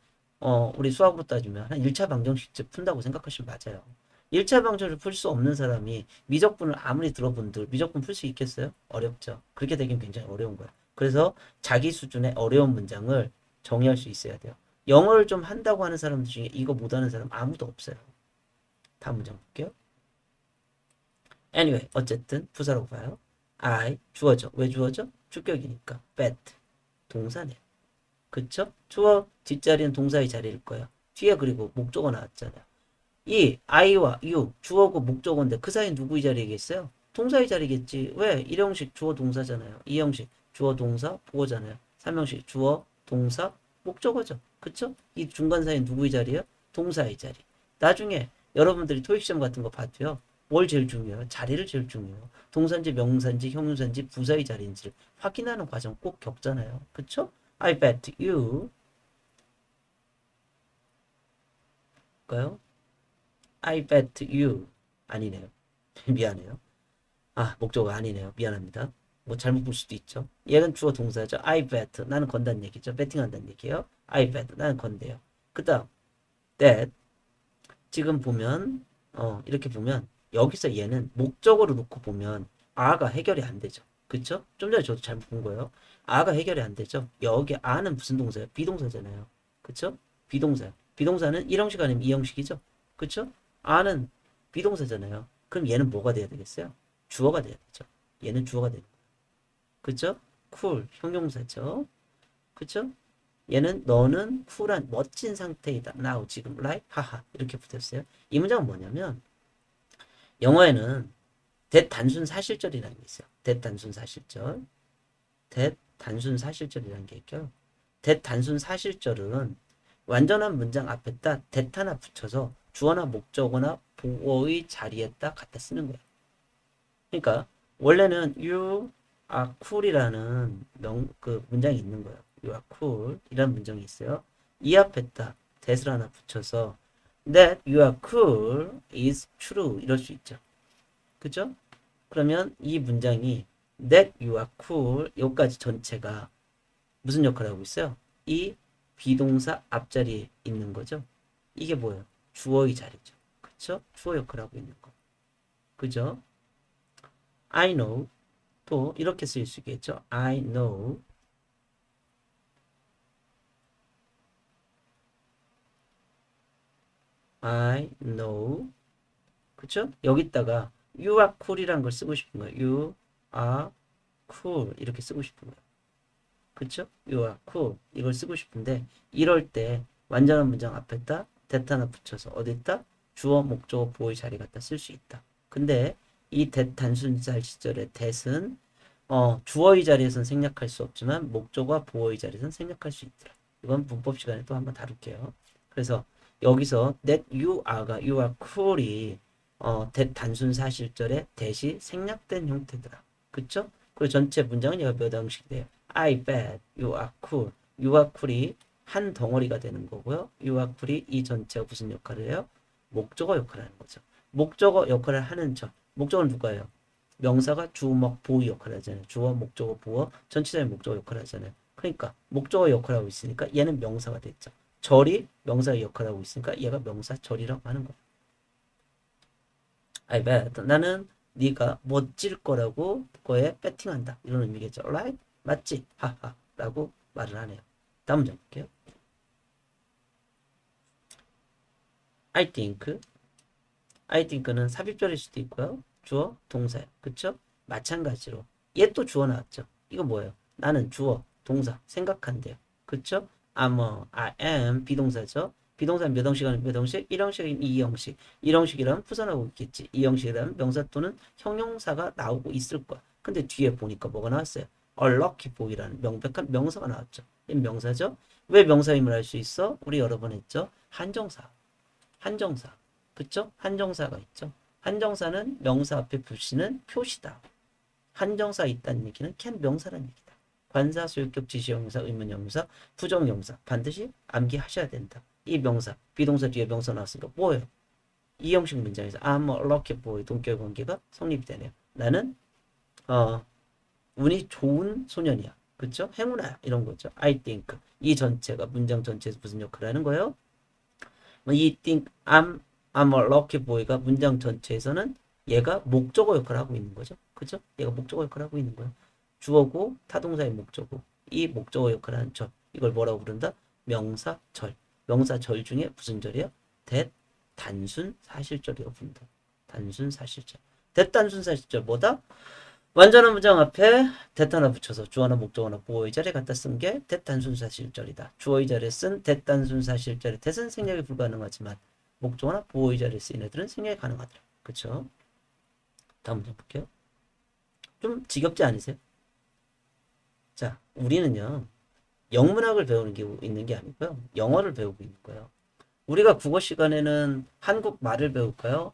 우리 수학으로 따지면 한 1차 방정식집 푼다고 생각하시면 맞아요. 1차 방정식을 풀 수 없는 사람이 미적분을 아무리 들어본들 미적분 풀 수 있겠어요? 어렵죠. 그렇게 되긴 굉장히 어려운 거야. 그래서 자기 수준의 어려운 문장을 정의할 수 있어야 돼요. 영어를 좀 한다고 하는 사람들 중에 이거 못하는 사람 아무도 없어요. 다음 문장 볼게요. Anyway, 어쨌든 부사라고 봐요. I 주어져. 왜 주어져? 주격이니까. bet 동사네. 그쵸? 주어 뒷자리는 동사의 자리일 거야. 뒤에 그리고 목적어 나왔잖아요. 이 I와 you 주어고 목적어인데 그 사이 누구의 자리겠어요? 동사의 자리겠지. 왜? 1형식 주어 동사잖아요. 2형식 주어 동사 보어잖아요. 3형식 주어 동사 목적어죠. 그쵸? 이 중간 사이 누구의 자리예요? 동사의 자리. 나중에 여러분들이 토익 시험 같은 거 봐도요. 뭘 제일 중요해요? 자리를 제일 중요해요. 동사인지 명사인지 형용사인지 부사의 자리인지를 확인하는 과정 꼭 겪잖아요. 그쵸? I bet you 까요? I bet you 아니네요. 미안해요. 목적어 아니네요. 미안합니다. 뭐 잘못 볼 수도 있죠. 얘는 주어 동사죠. I bet 나는 건다는 얘기죠. 베팅한다는 얘기예요. I bet 나는 건대요. 그 다음 that 지금 보면 이렇게 보면 여기서 얘는 목적어로 놓고 보면 a가 해결이 안 되죠. 그쵸? 좀 전에 저도 잘못 본 거예요. a가 해결이 안 되죠. 여기 a는 무슨 동사예요? 비동사잖아요. 그쵸? 비동사. 비동사는 1형식 아니면 2형식이죠. 그쵸? a는 비동사잖아요. 그럼 얘는 뭐가 돼야 되겠어요? 주어가 돼야 되죠. 얘는 주어가 되는 거예요. 그쵸? cool 형용사죠. 그쵸? 얘는 너는 쿨한 멋진 상태이다. now 지금 like 하하 이렇게 붙었어요. 이 문장은 뭐냐면 영어에는 that 단순 사실절이라는 게 있어요. that 단순 사실절. that 단순 사실절이라는 게 있고요. 대단순 사실절은 완전한 문장 앞에다 that 하나 붙여서 주어나 목적어나 보어의 자리에다 갖다 쓰는 거예요. 그러니까 원래는 you are cool이라는 그 문장이 있는 거예요. you are cool 이라는 문장이 있어요. 이 앞에다 that을 하나 붙여서 that you are cool is true 이럴 수 있죠. 그죠? 그러면 이 문장이 that you are cool 여기까지 전체가 무슨 역할을 하고 있어요? 이 비동사 앞자리에 있는 거죠. 이게 뭐예요? 주어의 자리죠. 그쵸? 주어 역할을 하고 있는 거. 그죠? I know 또 이렇게 쓸 수 있겠죠. I know I know 그쵸? 여기다가 you are cool이라는 걸 쓰고 싶은 거예요. You are cool 이렇게 쓰고 싶은 거예요. 그쵸? You are cool 이걸 쓰고 싶은데 이럴 때 완전한 문장 앞에다 that 하나 붙여서 어디다? 주어, 목적어, 보어의 자리 갖다 쓸 수 있다. 근데 이 that 단순살 시절의 that은 주어의 자리에서는 생략할 수 없지만 목적어와 보어의 자리에서는 생략할 수 있더라. 이건 문법 시간에 또 한번 다룰게요. 그래서 여기서 that you are가 you are cool이 that 단순 사실절의 that이 생략된 형태더라. 그쵸? 그리고 전체 문장은 얘가 몇 형식이 돼요? I bet you are cool. You are cool이 한 덩어리가 되는 거고요. You are cool이 이 전체가 무슨 역할을 해요? 목적어 역할을 하는 거죠. 목적어 역할을 하는 저. 목적어는 누가요? 명사가 주, 목, 보의 역할을 하잖아요. 주어, 목적어, 보어, 전체적인 목적어 역할을 하잖아요. 그러니까 목적어 역할을 하고 있으니까 얘는 명사가 됐죠. 절이 명사의 역할을 하고 있으니까 얘가 명사 절이라고 하는 거예요. I bet. 나는 네가 멋질 거라고 그거에 배팅한다. 이런 의미겠죠. Right? 맞지? 하하. 라고 말을 하네요. 다음 문장 볼게요. I think. I think는 삽입절일 수도 있고요. 주어, 동사요. 그쵸? 마찬가지로. 얘 또 주어 나왔죠. 이거 뭐예요? 나는 주어, 동사, 생각한대요. 그쵸? I am, 비동사죠. 비동사는 몇 형식 하는 몇 형식? 1형식은 2형식. 1형식이라면 부사나오고 있겠지. 2형식이라면 명사 또는 형용사가 나오고 있을 거야. 근데 뒤에 보니까 뭐가 나왔어요? A lucky boy라는 명백한 명사가 나왔죠. 이 명사죠? 왜 명사임을 알 수 있어? 우리 여러 번 했죠? 한정사. 한정사. 그쵸? 한정사가 있죠. 한정사는 명사 앞에 붙이는 표시다. 한정사 있다는 얘기는 can 명사라는 얘기다. 관사, 소유격, 지시형용사, 의문형용사, 부정형용사 반드시 암기하셔야 된다. 이 명사, 비동사 뒤에 명사 나왔으니까 뭐예요? 이 형식 문장에서 I'm a lucky boy 동격 관계가 성립이 되네요. 나는 운이 좋은 소년이야. 그쵸? 행운아야. 이런 거죠. I think. 이 전체가 문장 전체에서 무슨 역할을 하는 거예요? 이 think I'm a lucky boy가 문장 전체에서는 얘가 목적어 역할을 하고 있는 거죠. 그죠? 얘가 목적어 역할을 하고 있는 거예요. 주어고 타동사의 목적어. 이 목적어 역할을 하는 절. 이걸 뭐라고 부른다? 명사절. 명사절 중에 무슨 절이야? 대단순 사실절이라고 부른다. 단순 사실절. 대단순 사실절 뭐다? 완전한 문장 앞에 that 하나 붙여서 주어나 목적어나 보어의 자리에 갖다 쓴 게 대단순 사실절이다. 주어의 자리에 쓴 대단순 사실절의 that은 생략이 불가능하지만 목적어나 보어의 자리에 쓰인 애들은 생략이 가능하더라. 그쵸? 다음 문장 볼게요. 좀 지겹지 않으세요? 자, 우리는요, 영문학을 배우는 게 있는 게 아니고요. 영어를 배우고 있는 거예요. 우리가 국어 시간에는 한국말을 배울까요?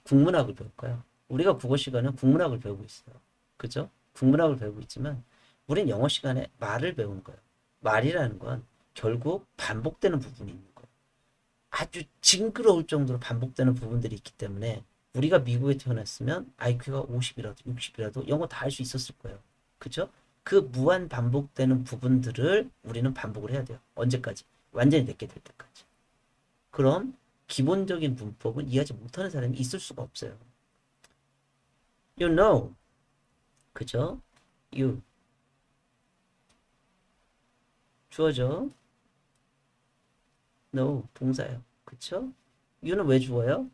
국문학을 배울까요? 우리가 국어 시간은 국문학을 배우고 있어요. 그죠? 국문학을 배우고 있지만 우린 영어 시간에 말을 배우는 거예요. 말이라는 건 결국 반복되는 부분이 있는 거예요. 아주 징그러울 정도로 반복되는 부분들이 있기 때문에 우리가 미국에 태어났으면 IQ가 50이라도 60이라도 영어 다 할 수 있었을 거예요. 그죠? 그 무한 반복되는 부분들을 우리는 반복을 해야 돼요. 언제까지? 완전히 내게 될 때까지. 그럼 기본적인 문법은 이해하지 못하는 사람이 있을 수가 없어요. You know. 그죠? You. 주어죠? No. 동사예요. 그쵸? you는 왜 주어요?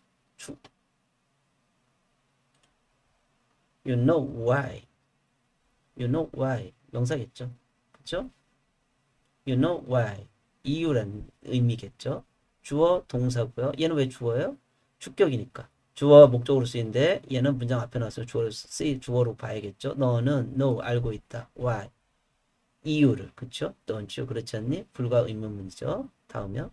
You know why. You know why. 명사겠죠? 그쵸? You know why. 이유라는 의미겠죠? 주어 동사고요. 얘는 왜 주어예요? 주격이니까. 주어 목적으로 쓰이는데 얘는 문장 앞에 나와서 주어로 봐야겠죠? 너는 know 알고 있다. Why? 이유를. 그쵸? don't you. 그렇지 않니? 불가 의문문이죠. 다음이요.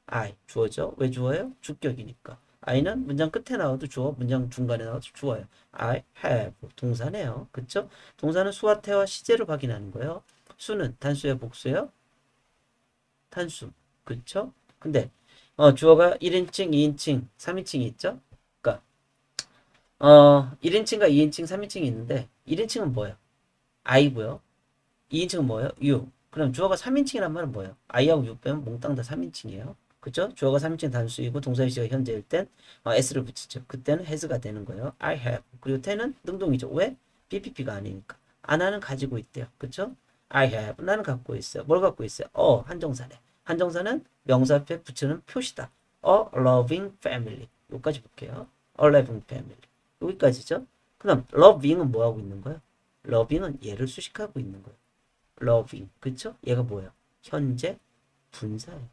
I. 주어죠. 왜 주어요? 주격이니까. I는 문장 끝에 나와도 주어, 문장 중간에 나와도 주어요. I have. 동사네요. 그쵸? 동사는 수와 태와 시제를 확인하는 거예요. 수는 단수예요, 복수예요? 단수. 그쵸? 근데 주어가 1인칭, 2인칭, 3인칭이 있죠? 그러니까 1인칭과 2인칭, 3인칭이 있는데 1인칭은 뭐예요? I고요. 2인칭은 뭐예요? You. 그럼 주어가 3인칭이란 말은 뭐예요? I하고 you 빼면 몽땅 다 3인칭이에요. 그쵸? 주어가 3인칭 단수이고 동사의시가 현재일 땐 s를 붙이죠. 그때는 has가 되는 거예요. I have. 그리고 te는 능동이죠. 왜? BPP가 아니니까. 하나는 가지고 있대요. 그쵸? I have. 나는 갖고 있어요. 뭘 갖고 있어요? 한정사네. 한정사는 명사 앞에 붙이는 표시다. A loving family. 여기까지 볼게요. A loving family. 여기까지죠? 그럼 loving은 뭐 하고 있는 거예요? loving은 얘를 수식하고 있는 거예요. loving. 그쵸? 얘가 뭐예요? 현재 분사예요.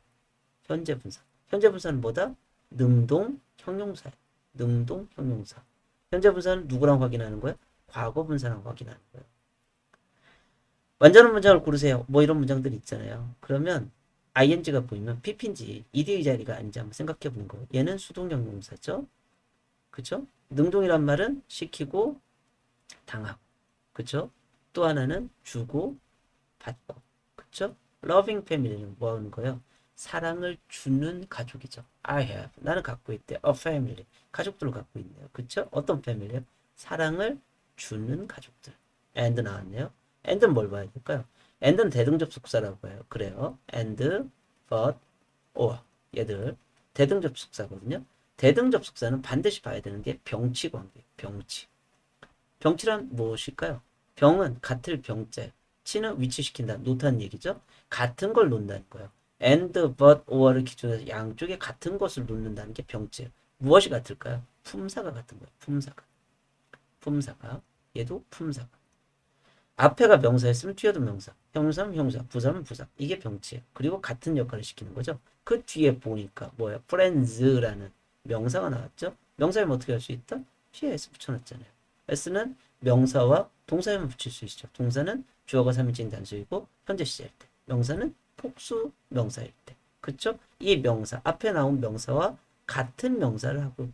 현재 분사. 현재 분사는 뭐다? 능동 형용사예요. 능동 형용사. 현재 분사는 누구랑 확인하는 거예요? 과거 분사랑 확인하는 거예요. 완전한 문장을 고르세요. 뭐 이런 문장들이 있잖아요. 그러면 ing가 보이면 pp인지 ed의 자리가 아닌지 한번 생각해 보는 거예요. 얘는 수동 형용사죠. 그쵸? 능동이란 말은 시키고 당하고. 그쵸? 또 하나는 주고 받고. 그쵸? loving family는 뭐 하는 거예요? 사랑을 주는 가족이죠. I have. 나는 갖고 있대. A family. 가족들을 갖고 있네요. 그쵸? 어떤 패밀리요? 사랑을 주는 가족들. and 나왔네요. and는 뭘 봐야 될까요? and는 대등접속사라고 해요. 그래요. and, but, or. 얘들 대등접속사거든요. 대등접속사는 반드시 봐야 되는 게 병치 관계예요. 병치. 병치란 무엇일까요? 병은 같을 병자예요. 치는 위치시킨다. 놓다는 얘기죠. 같은 걸 놓는다는 거예요. and, but, or를 기준으로 해서 양쪽에 같은 것을 놓는다는 게 병치예요. 무엇이 같을까요? 품사가 같은 거예요. 품사가. 품사가. 얘도 품사가. 앞에가 명사였으면 뒤에도 명사. 형사면 형사. 부사면 부사. 이게 병치예요. 그리고 같은 역할을 시키는 거죠. 그 뒤에 보니까 뭐예요? friends라는 명사가 나왔죠. 명사면 어떻게 할 수 있다? 뒤에 s 붙여놨잖아요. s는 명사와 동사에만 붙일 수 있죠. 동사는 주어가 3인칭 단수이고 현재 시제일 때. 명사는 복수 명사일 때. 그쵸? 이 명사, 앞에 나온 명사와 같은 명사를 하고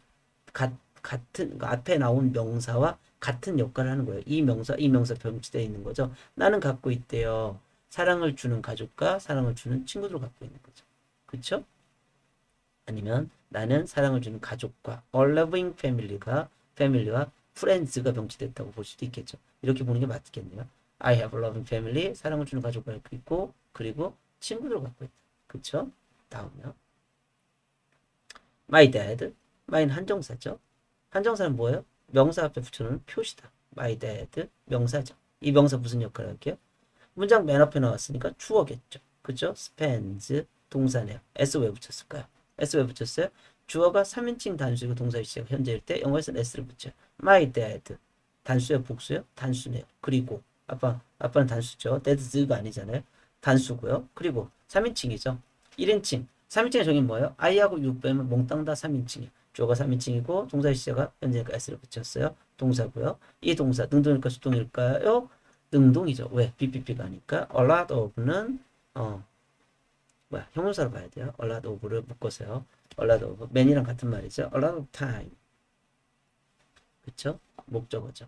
같은 앞에 나온 명사와 같은 역할을 하는 거예요. 이 명사 병치되어 있는 거죠. 나는 갖고 있대요. 사랑을 주는 가족과 사랑을 주는 친구들을 갖고 있는 거죠. 그쵸? 아니면 나는 사랑을 주는 가족과 a loving family와 friends가 병치됐다고 볼 수도 있겠죠. 이렇게 보는 게 맞겠네요. I have a loving family, 사랑을 주는 가족을 갖고 있고, 그리고 친구들을 갖고 있다. 그쵸? 다음이요. My dad, my는 한정사죠. 한정사는 뭐예요? 명사 앞에 붙여놓은 표시다. My dad, 명사죠. 이 명사 무슨 역할을 할게요? 문장 맨 앞에 나왔으니까 주어겠죠. 그죠? spends, 동사네요. s 왜 붙였을까요? s 왜 붙였어요? 주어가 3인칭 단수이고 동사의 시작 현재일 때 영어에서는 s를 붙여요. My dad. 단수예요, 복수예요? 단수네요. 그리고 아빠는 단수죠. dad's 아니잖아요. 단수고요. 그리고 3인칭이죠. 1인칭. 3인칭의 정의는 뭐예요? I하고 U 빼면 몽땅 다 3인칭이에요. 주어가 3인칭이고 동사의 시제가 현재니까 s를 붙였어요. 동사고요. 이 동사 능동일까 수동일까요? 능동이죠. 왜? BPP가 아니까 a lot of는 형용사로 봐야 돼요. a lot of를 묶어서요. a lot of man이랑 같은 말이죠. a lot of time. 그쵸? 목적어죠.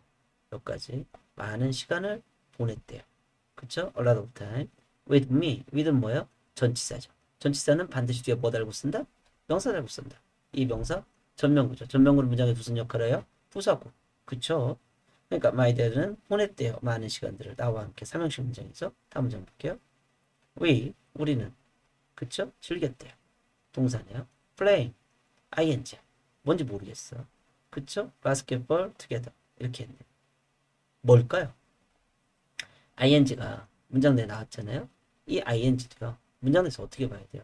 여기까지 많은 시간을 보냈대요. 그쵸? a lot of time with me. with는 뭐예요? 전치사죠. 전치사는 반드시 뒤에 뭐 달고 쓴다? 명사 달고 쓴다. 이 명사 전면구죠. 전면구는 문장에 무슨 역할을 해요? 부사구. 그쵸? 그러니까 my dad는 보냈대요. 많은 시간들을 나와 함께. 삼형식 문장이죠. 다음 문장 볼게요. 우리는 그쵸? 즐겼대요. 동사네요. playing ing 뭔지 모르겠어. 그쵸? basketball together 이렇게 했네요. 뭘까요? ing가 문장 내에 나왔잖아요. 이 ing도요. 문장 내에서 어떻게 봐야 돼요?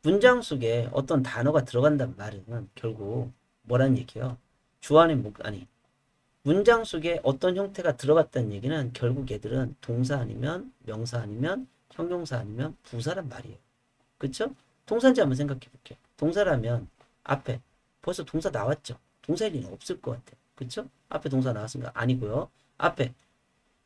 문장 속에 어떤 단어가 들어간단 말은 결국 뭐라는 얘기예요? 주어의 문장 속에 어떤 형태가 들어갔다는 얘기는 결국 얘들은 동사 아니면 명사 아니면 형용사 아니면 부사란 말이에요. 그쵸? 동사인지 한번 생각해 볼게요. 동사라면 앞에 벌써 동사 나왔죠? 동사일 리는 없을 것 같아요. 그쵸? 앞에 동사 나왔습니까? 아니고요. 앞에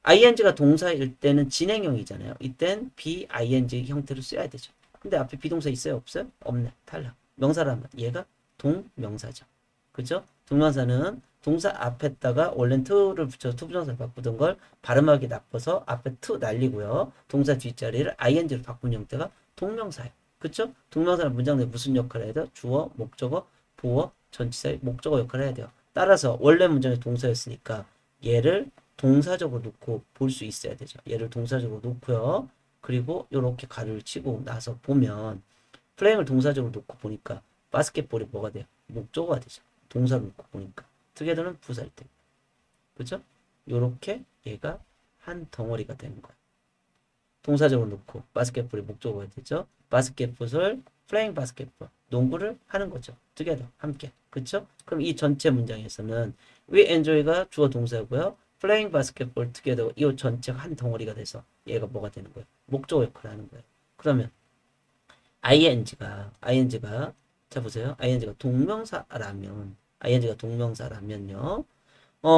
ing가 동사일 때는 진행형이잖아요. 이땐 be-ing 형태로 써야 되죠. 근데 앞에 비동사 있어요? 없어요? 없네. 탈락. 명사라면 얘가 동명사죠. 그죠? 동명사는 동사 앞에다가 원래는 to를 붙여서 투부정사를 바꾸던 걸 발음하기 나빠서 앞에 to 날리고요. 동사 뒷자리를 ing로 바꾼 형태가 동명사예요. 그쵸? 동명사는 문장 내에 무슨 역할을 해야 돼요? 주어, 목적어, 보어, 전치사의 목적어 역할을 해야 돼요. 따라서 원래 문장이 동사였으니까 얘를 동사적으로 놓고 볼 수 있어야 되죠. 얘를 동사적으로 놓고요. 그리고 이렇게 가르를 치고 나서 보면 플레잉을 동사적으로 놓고 보니까 바스켓볼이 뭐가 돼요? 목적어가 되죠. 동사로 놓고 보니까. 투게더는 부사일 때. 그죠? 요렇게 얘가 한 덩어리가 되는 거예요. 동사적으로 놓고 바스켓볼이 목적어가 되죠. 바스켓볼을 플레잉 바스켓볼 농구를 하는 거죠. 투게더 함께. 그쵸? 그럼 이 전체 문장에서는 we enjoy가 주어 동사고요. 플레잉 바스켓볼 투게더 이 전체가 한 덩어리가 돼서 얘가 뭐가 되는 거예요? 목적어 역할을 하는 거예요. 그러면 ing가 자 보세요. ing가 동명사라면요.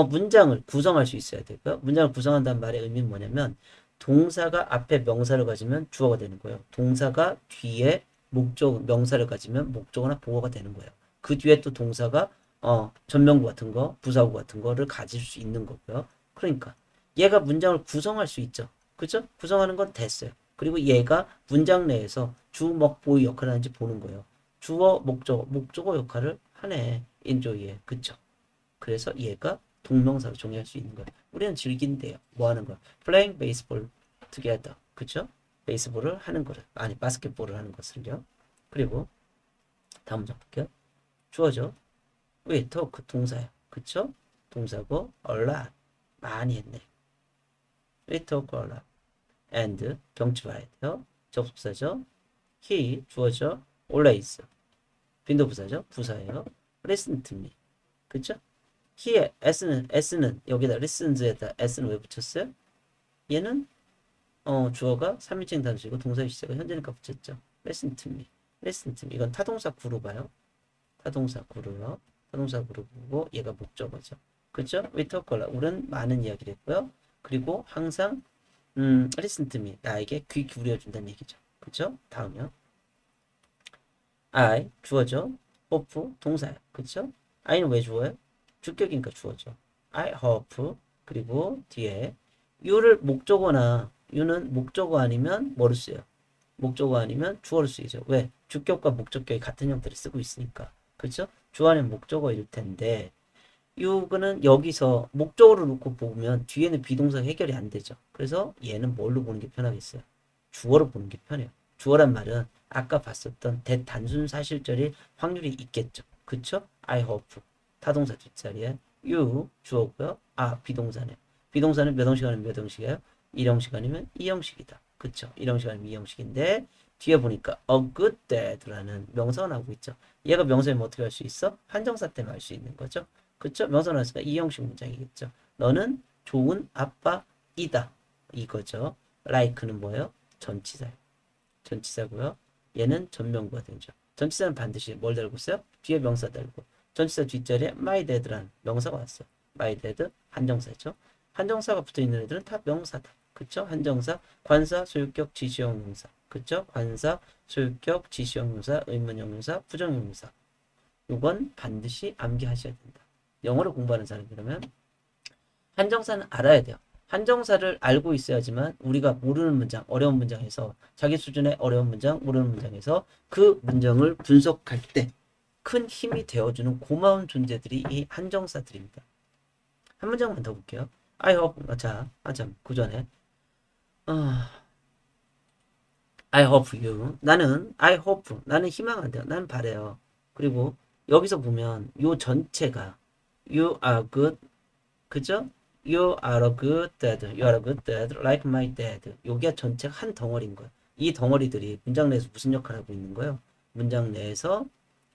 문장을 구성할 수 있어야 되고요. 문장을 구성한다는 말의 의미는 뭐냐면 동사가 앞에 명사를 가지면 주어가 되는 거예요. 동사가 뒤에 명사를 가지면 목적어나 보어가 되는 거예요. 그 뒤에 또 동사가 전명구 같은 거, 부사구 같은 거를 가질 수 있는 거고요. 그러니까 얘가 문장을 구성할 수 있죠. 그죠? 구성하는 건 됐어요. 그리고 얘가 문장 내에서 주, 목, 보의 역할을 하는지 보는 거예요. 주어, 목적어 역할을 하네. enjoy에. 그쵸? 그래서 얘가 동명사로 정의할 수 있는 거예요. 우리는 즐긴대요. 뭐 하는 거야? playing baseball together. 그쵸? 베이스볼을 하는 거를. 아니, 바스켓볼을 하는 것을요. 그리고 다음 문장 볼게요. 주어죠. we talk 동사야. 그쵸? 동사고 a lot. 많이 했네. we talk a lot. and 병치 봐야 돼요. 접속사죠. he 주어죠. always. 빈도부사죠. 부사예요. listen to me. 그쵸? he에 s는 여기다 listens에다 s는 왜 붙였어요? 얘는 주어가 3인칭 단수이고 동사의 시제가 현재니까 붙였죠. listen to me. listen to me. 이건 타동사 구루봐요. 타동사 구루요. 타동사 구루고 얘가 목적어죠. 그쵸? we talk a lot. 우리는 많은 이야기를 했고요. 그리고 항상 listen to me. 나에게 귀 기울여 준다는 얘기죠. 그쵸? 다음이요. I 주어죠. hope 동사예요. 그쵸? I는 왜 주어요? 주격이니까 주어죠. I hope 그리고 뒤에 you를 목적어나 you는 목적어 아니면 뭐를 써요? 목적어 아니면 주어를 쓰이죠. 왜? 주격과 목적격이 같은 형태를 쓰고 있으니까. 그쵸? 주어는 목적어일 텐데 you는 여기서 목적어로 놓고 보면 뒤에는 비동사 해결이 안 되죠. 그래서 얘는 뭘로 보는 게 편하겠어요? 주어로 보는 게 편해요. 주어란 말은 아까 봤었던 대단순 사실절일 확률이 있겠죠. 그쵸? I hope. 타동사 뒷자리에 you 주어고요. 비동사네. 비동사는 몇 형식 아니면 몇 형식이에요? 1형식 아니면 2형식이다. 그쵸? 1형식 아니면 2형식인데 뒤에 보니까 a good dad라는 명사가 나오고 있죠. 얘가 명사면 어떻게 할 수 있어? 한정사 때문에 할 수 있는 거죠. 그쵸? 명사 나왔으니까 2형식 문장이겠죠. 너는 좋은 아빠이다. 이거죠. like는 뭐예요? 전치사예요. 전치사고요. 얘는 전명구가 되죠. 전치사는 반드시 뭘 달고 있어요? 뒤에 명사 달고. 전치사 뒷자리에 my dad란 명사가 왔어. my dad 한정사죠. 한정사가 붙어있는 애들은 다 명사다. 그쵸? 한정사, 관사, 소유격, 지시형 명사. 그쵸? 관사, 소유격, 지시형 명사, 의문형 명사, 부정형 명사. 이건 반드시 암기하셔야 된다. 영어를 공부하는 사람이라면 한정사는 알아야 돼요. 한정사를 알고 있어야지만 우리가 모르는 문장, 어려운 문장에서 자기 수준의 어려운 문장, 모르는 문장에서 그 문장을 분석할 때 큰 힘이 되어주는 고마운 존재들이 이 한정사들입니다. 한 문장만 더 볼게요. I hope, 참, 그 전에 I hope you. 나는 희망한대요. 나는 바래요. 그리고 여기서 보면 요 전체가 you are good, 그죠? You are a good dad. You are a good dad. Like my dad. 요게 전체가 한 덩어리인 거예요. 이 덩어리들이 문장 내에서 무슨 역할을 하고 있는 거예요? 문장 내에서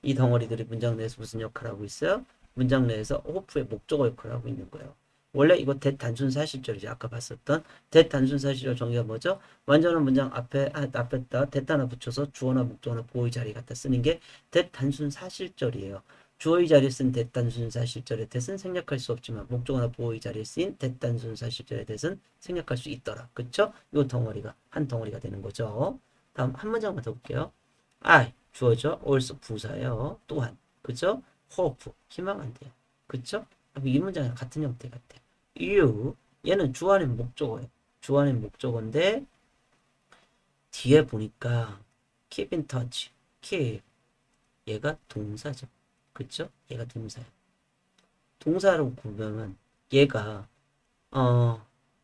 이 덩어리들이 문장 내에서 무슨 역할을 하고 있어요? 문장 내에서 hope의 목적어 역할을 하고 있는 거예요. 원래 이거 대단순 사실절이죠. 아까 봤었던 대단순 사실절 정의가 뭐죠? 완전한 문장 앞에다 대타 하나 붙여서 주어나 목적어나 보의 자리 갖다 쓰는 게 대단순 사실절이에요. 주어의 자리에 쓴 대단순사 실절의 대은 생략할 수 없지만 목적어나 보어의 자리에 쓰인 대단순사 실절의 대은 생략할 수 있더라. 그쵸? 요 덩어리가 한 덩어리가 되는 거죠. 다음 한 문장만 더 볼게요. I 주어죠. also 부사예요. 또한 그쵸? hope 희망한대요. 그쵸? 이 문장이 같은 형태 같아. you 얘는 주어는 목적어예요. 주어는 목적어인데 뒤에 보니까 keep in touch keep 얘가 동사죠. 그쵸? 얘가 동사예요. 동사로 보면 얘가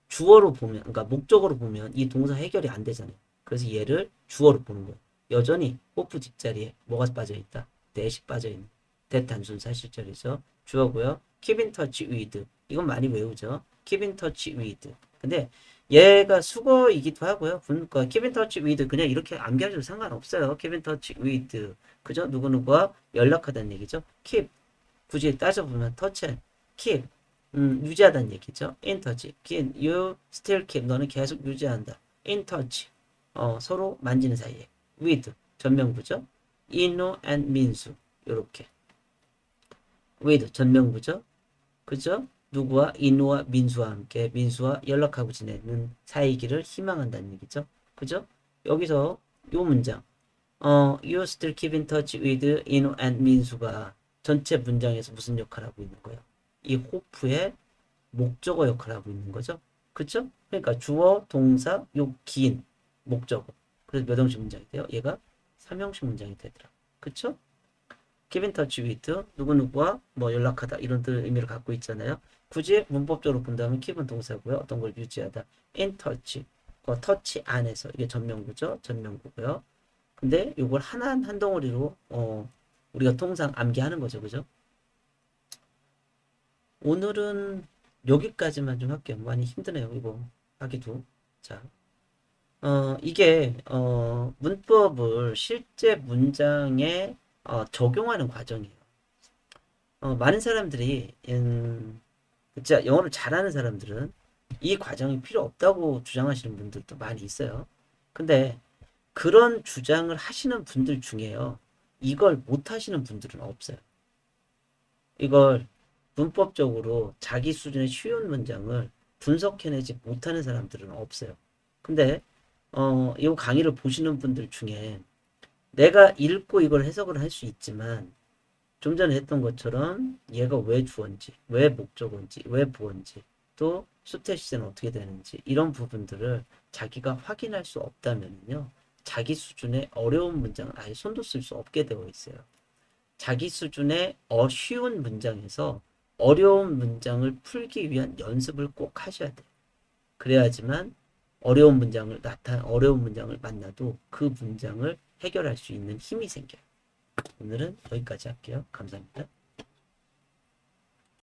주어로 보면 그러니까 목적어로 보면 이 동사 해결이 안 되잖아요. 그래서 얘를 주어로 보는 거예요. 여전히 호프 뒷자리에 뭐가 빠져 있다? that이 빠져 있는 대단순사 실절이죠. 주어고요. keep in touch with 이건 많이 외우죠. keep in touch with 근데 얘가 수거이기도 하고요. 그러니까 keep in touch with 그냥 이렇게 암기하셔도 상관없어요. keep in touch with 그죠? 누구누구와 연락하다는 얘기죠. keep 굳이 따져보면 touch, keep 유지하다는 얘기죠. in touch, keep, you still keep 너는 계속 유지한다. in touch 서로 만지는 사이에 with 전명부죠. 인호 and 민수 요렇게 with 전명부죠. 그죠? 누구와 인호와 민수와 함께 민수와 연락하고 지내는 사이기를 희망한다는 얘기죠. 그죠? 여기서 요 문장 you still keep in touch with 인호 and 민수가 전체 문장에서 무슨 역할을 하고 있는 거예요? 이 호프의 목적어 역할을 하고 있는 거죠. 그쵸? 그러니까 주어, 동사, 요 긴 목적어. 그래서 몇 형식 문장이 돼요? 얘가 3형식 문장이 되더라. 그쵸? keep in touch with 누구누구와 뭐 연락하다 이런 뜻 의미를 갖고 있잖아요. 굳이 문법적으로 본다면 keep은 동사고요. 어떤 걸 유지하다. in touch 터치 안에서 이게 전명구죠. 전명구고요. 근데 이걸 하나 한 덩어리로 우리가 통상 암기하는 거죠. 그죠? 오늘은 여기까지만 좀 할게요. 많이 힘드네요. 이거 하기도. 자, 이게 문법을 실제 문장에 적용하는 과정이에요. 많은 사람들이 진짜 영어를 잘하는 사람들은 이 과정이 필요 없다고 주장하시는 분들도 많이 있어요. 근데 그런 주장을 하시는 분들 중에요. 이걸 못 하시는 분들은 없어요. 이걸 문법적으로 자기 수준의 쉬운 문장을 분석해내지 못하는 사람들은 없어요. 근데 이 강의를 보시는 분들 중에 내가 읽고 이걸 해석을 할 수 있지만 좀 전에 했던 것처럼 얘가 왜 주어인지, 왜 목적어인지, 왜 보어인지, 또 수태 시제는 어떻게 되는지 이런 부분들을 자기가 확인할 수 없다면요. 자기 수준의 어려운 문장을 아예 손도 쓸 수 없게 되어 있어요. 자기 수준의 쉬운 문장에서 어려운 문장을 풀기 위한 연습을 꼭 하셔야 돼요. 그래야지만 어려운 문장을 만나도 그 문장을 해결할 수 있는 힘이 생겨요. 오늘은 여기까지 할게요. 감사합니다.